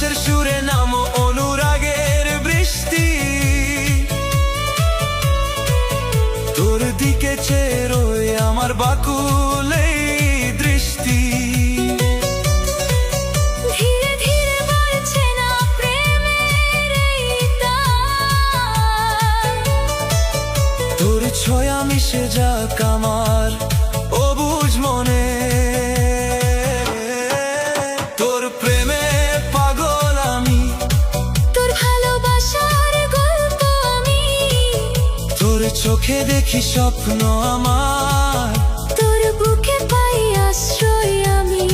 বাতাসের সুরে নামো অনুরাগের বৃষ্টি। তোর দিকে চেয়ে রই আমার বাকুল এই দৃষ্টি। ধীরে ধীরে বাড়ছে না প্রেমের এই তার। তোর ছোঁয়া মিশে যাক আমার অবুঝ মনে। তোর প্রেমে পাগল আমি, তোর ভালোবাসার গল্প আমি। তোর চোখে দেখি স্বপ্ন আমার, তোর বুকে পাই আশ্রয় আমি।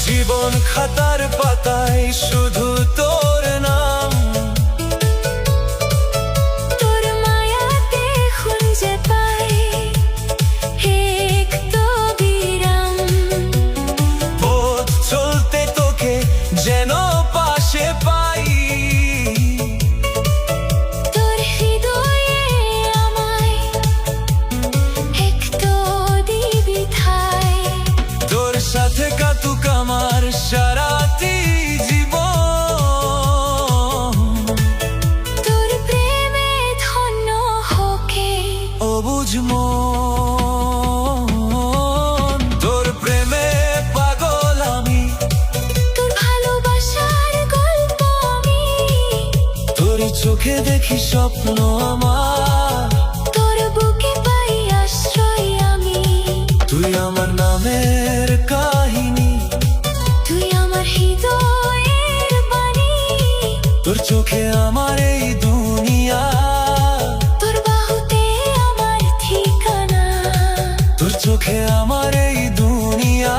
জীবন খাতার পাতায় শুধু তোর নাম। তোর মায়াতে খুঁজে পাই একটু বিরাম। পথ চলতে তোকে যেন পাশে পাই। তোর হৃদয়ে আমায় একটু দিবি ঠাই। তোর সাথে কাতুক আমার সারাটি জীবন। তোর প্রেমে ধন্য হোকে অবুঝ মন। তোর প্রেমে পাগল আমি, তোর ভালোবাসার গল্প আমি। তোর চোখে দেখি স্বপ্ন আমার, তোর বুকে পাই আশ্রয় আমি। তুই আমার নামের কাহিনী, তুই আমার হৃদয়ের বাণী। তোর চোখে আমার এই দুনিয়া, তোর বাহুতে আমার ঠিকানা। তোর চোখে আমার এই দুনিয়া।